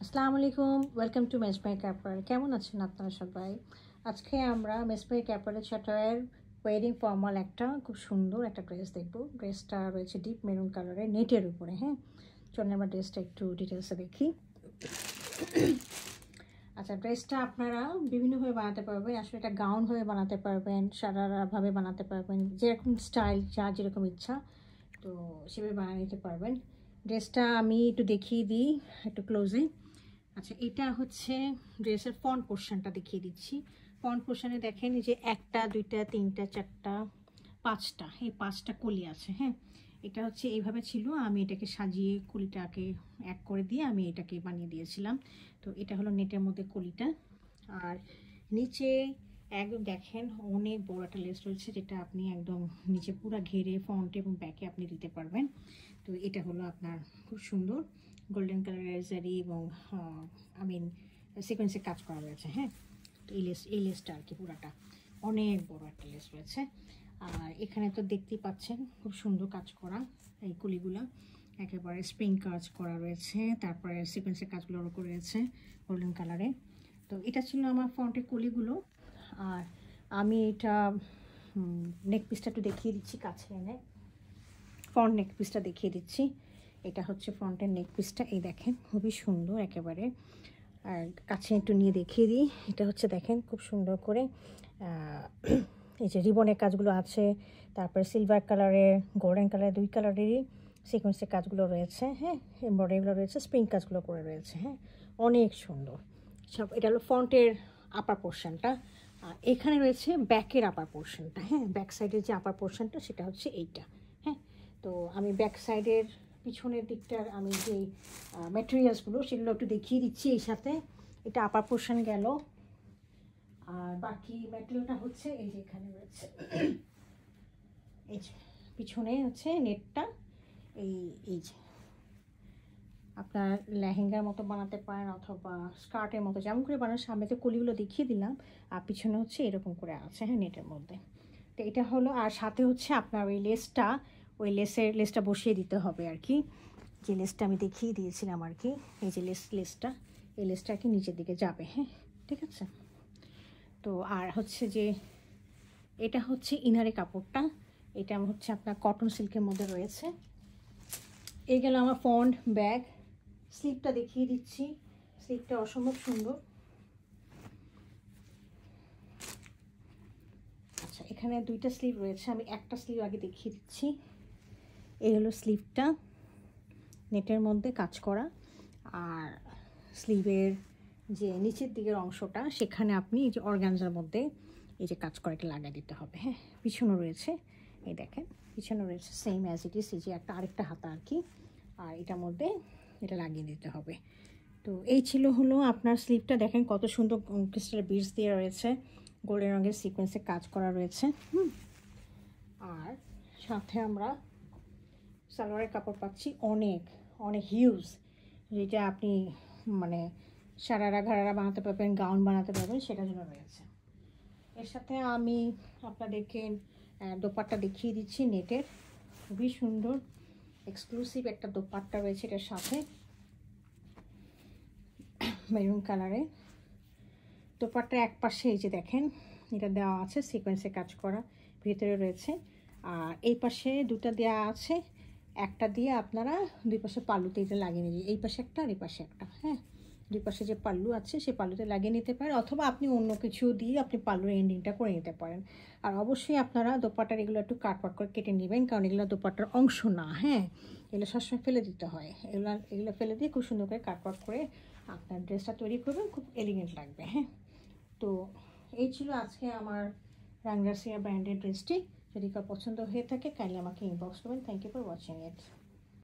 আসসালামু আলাইকুম, welcome to মেসবাই caper. কেমন আছেন আপনারা সবাই? আজকে আমরা মেসবাই ক্যাপারের শাটারের ওয়েডিং ফর্মাল একটা খুব সুন্দর একটা ড্রেস দেখব। ড্রেসটা রয়েছে ডিপ মেরুন কালারের নেটের উপরে। হ্যাঁ, চলুন আমরা ড্রেসটা একটু ডিটেলসে দেখি। আচ্ছা, ড্রেসটা আপনারা বিভিন্নভাবে বানাতে পারবেন। আসলে এটা গাউন হয়ে বানাতে পারবেন, সারারাভাবে বানাতে পারবেন, যেরকম স্টাইল যার যেরকম ইচ্ছা তো সেভাবে বানিয়ে নিতে পারবেন। ড্রেসটা আমি একটু দেখিয়ে দিই একটু ক্লোজে। আচ্ছা, এটা হচ্ছে ড্রেসের ফ্রন্ট পোর্শনটা দেখিয়ে দিচ্ছি। ফ্রন্ট পোর্শনে দেখেন যে 1টা 2টা 3টা 4টা 5টা, এই 5টা কলি আছে। হ্যাঁ, এটা হচ্ছে এইভাবে ছিল, আমি এটাকে সাজিয়ে কলিটাকে অ্যাড করে দিয়ে আমি এটাকে বানিয়ে দিয়েছিলাম। তো এটা হলো নেটের মধ্যে কলিটা। আর নিচে একদম দেখেন অনেক বড় একটা লেস রয়েছে, যেটা আপনি একদম নিচে পুরো ঘেরে ফ্রন্টে এবং ব্যাকে আপনি দিতে পারবেন। তো এটা হলো আপনার খুব সুন্দর গোল্ডেন কালারের জারি এবং সিকোয়েন্সে কাজ করা রয়েছে। হ্যাঁ, তো এই লেসটা আর কি পুরাটা অনেক বড় একটা লেস রয়েছে। আর এখানে তো দেখতেই পাচ্ছেন খুব সুন্দর কাজ করা, এই কুলিগুলো একেবারে স্প্রিং কাজ করা রয়েছে, তারপরে সিকোয়েন্সের কাজগুলো ওরকম রয়েছে গোল্ডেন কালারে। তো এটা ছিল আমার ফ্রন্টের কলিগুলো। আর আমি এটা নেক পিসটা একটু দেখিয়ে দিচ্ছি কাছে এনে। ফ্রন্ট নেক পিসটা দেখিয়ে দিচ্ছি। এটা হচ্ছে ফ্রন্টের নেক পিসটা, এই দেখেন খুবই সুন্দর একেবারে। আর কাছে একটু নিয়ে দেখিয়ে দিই। এটা হচ্ছে দেখেন খুব সুন্দর করে এই যে রিবনের কাজগুলো আছে, তারপরে সিলভার কালারের, গোল্ডেন কালারের, দুই কালারেরই সিকোয়েন্সের কাজগুলো রয়েছে। হ্যাঁ, এমব্রয়ডারিগুলো রয়েছে, স্প্রিং কাজগুলো করে রয়েছে। হ্যাঁ, অনেক সুন্দর সব। এটা হলো ফ্রন্টের আপার পোর্শনটা। আর এখানে রয়েছে ব্যাকের আপার পোর্শনটা। হ্যাঁ, ব্যাক সাইডের যে আপার পোর্শনটা সেটা হচ্ছে এইটা। হ্যাঁ, তো আমি ব্যাক সাইডের পিছনের দিকটার আমি যে ম্যাটেরিয়ালসগুলো সেগুলো একটু দেখিয়ে দিচ্ছি এই সাথে। এটা আপার পোর্শন গেল। আর বাকি ম্যাটেরিয়ালটা হচ্ছে এই যে এখানে রয়েছে, এই যে পিছনে হচ্ছে নেটটা। এই যে আপনার লেহেঙ্গার মতো বানাতে পারেন অথবা স্কার্টের মতো, যেমন করে বানান। সামনে তো কলিগুলো দেখিয়ে দিলাম, আর পিছনে হচ্ছে এরকম করে আছে। হ্যাঁ, নেটের মধ্যে। তো এটা হলো, আর সাথে হচ্ছে আপনার ওই লেসটা, ওই লেসটা বসিয়ে দিতে হবে আর কি। যে লেসটা আমি দেখিয়ে দিয়েছিলাম আর কি, এই যে লেসটা, এই লেসটা আর কি নিচের দিকে যাবে। হ্যাঁ, ঠিক আছে। তো আর হচ্ছে যে এটা হচ্ছে ইনারে কাপড়টা, এটা হচ্ছে আপনার কটন সিল্কের মধ্যে রয়েছে। এই গেল আমার ফ্রন্ট ব্যাগ। স্লিপটা দেখিয়ে দিচ্ছি, স্লিপটা অসম্ভব সুন্দর। আচ্ছা, এখানে দুইটা স্লিভ রয়েছে, আমি একটা স্লিভ আগে দেখিয়ে দিচ্ছি। এই হলো স্লিভটা, নেটের মধ্যে কাজ করা। আর স্লিভের যে নিচের দিকের অংশটা, সেখানে আপনি এই যে অর্গানজার মধ্যে এই যে কাজ করা এটা লাগিয়ে দিতে হবে। হ্যাঁ, পিছনে রয়েছে, এই দেখেন পিছনে রয়েছে সেম অ্যাজ ইট ইজ, এই যে আরেকটা হাতা আর কি। আর এটার মধ্যে এটা লাগিয়ে দিতে হবে। তো এই ছিল হলো আপনার স্লিভটা। দেখেন কত সুন্দর ক্রিস্টাল বিডস দিয়ে রয়েছে, গোল্ডেন রঙের সিকোয়েন্সে কাজ করা রয়েছে। আর সাথে আমরা সালোয়ারের কাপড় পাচ্ছি অনেক অনেক হিউজ, যেটা আপনি মানে সারারা ঘাড়ারা বানাতে পারবেন, গাউন বানাতে পারবেন, সেটার জন্য রয়েছে। এর সাথে আমি আপনাদেরকে দোপাট্টা দেখিয়ে দিচ্ছি নেটের, খুবই সুন্দর এক্সক্লুসিভ একটা দোপাট্টা রয়েছে এটার সাথে, মেরুন কালারে। দোপাট্টার এক পাশে এই যে দেখেন এটা দেওয়া আছে সিকোয়েন্সে কাজ করা, ভিতরে রয়েছে। আর এই পাশে দুটো দেওয়া আছে, একটা দিয়ে আপনারা দুই পাশে পাল্লুতে এটা লাগিয়ে নিয়ে, এই পাশে একটা আর এই পাশে একটা। হ্যাঁ, দুই পাশে যে পাল্লু আছে সেই পাল্লুতে লাগিয়ে নিতে পারেন, অথবা আপনি অন্য কিছু দিয়ে আপনি পাল্লুর এন্ডিংটা করে নিতে পারেন। আর অবশ্যই আপনারা দোপাট্টার এগুলো একটু কাটওয়ার্ক করে কেটে নেবেন, কারণ এগুলো দোপাট্টার অংশ না। হ্যাঁ, এগুলো সবসময় ফেলে দিতে হয়, এগুলো ফেলে দিয়ে খুব সুন্দর করে কাটওয়ার্ক করে আপনার ড্রেসটা তৈরি করবেন, খুব এলিগেন্ট লাগবে। হ্যাঁ, তো এই ছিল আজকে আমার রাঙ্গাসিয়া ব্র্যান্ডের ড্রেসটি। যদি কার পছন্দ হয়ে থাকে কাইন্ডলি আমাকে ইনবক্স করবেন। Thank you for watching it.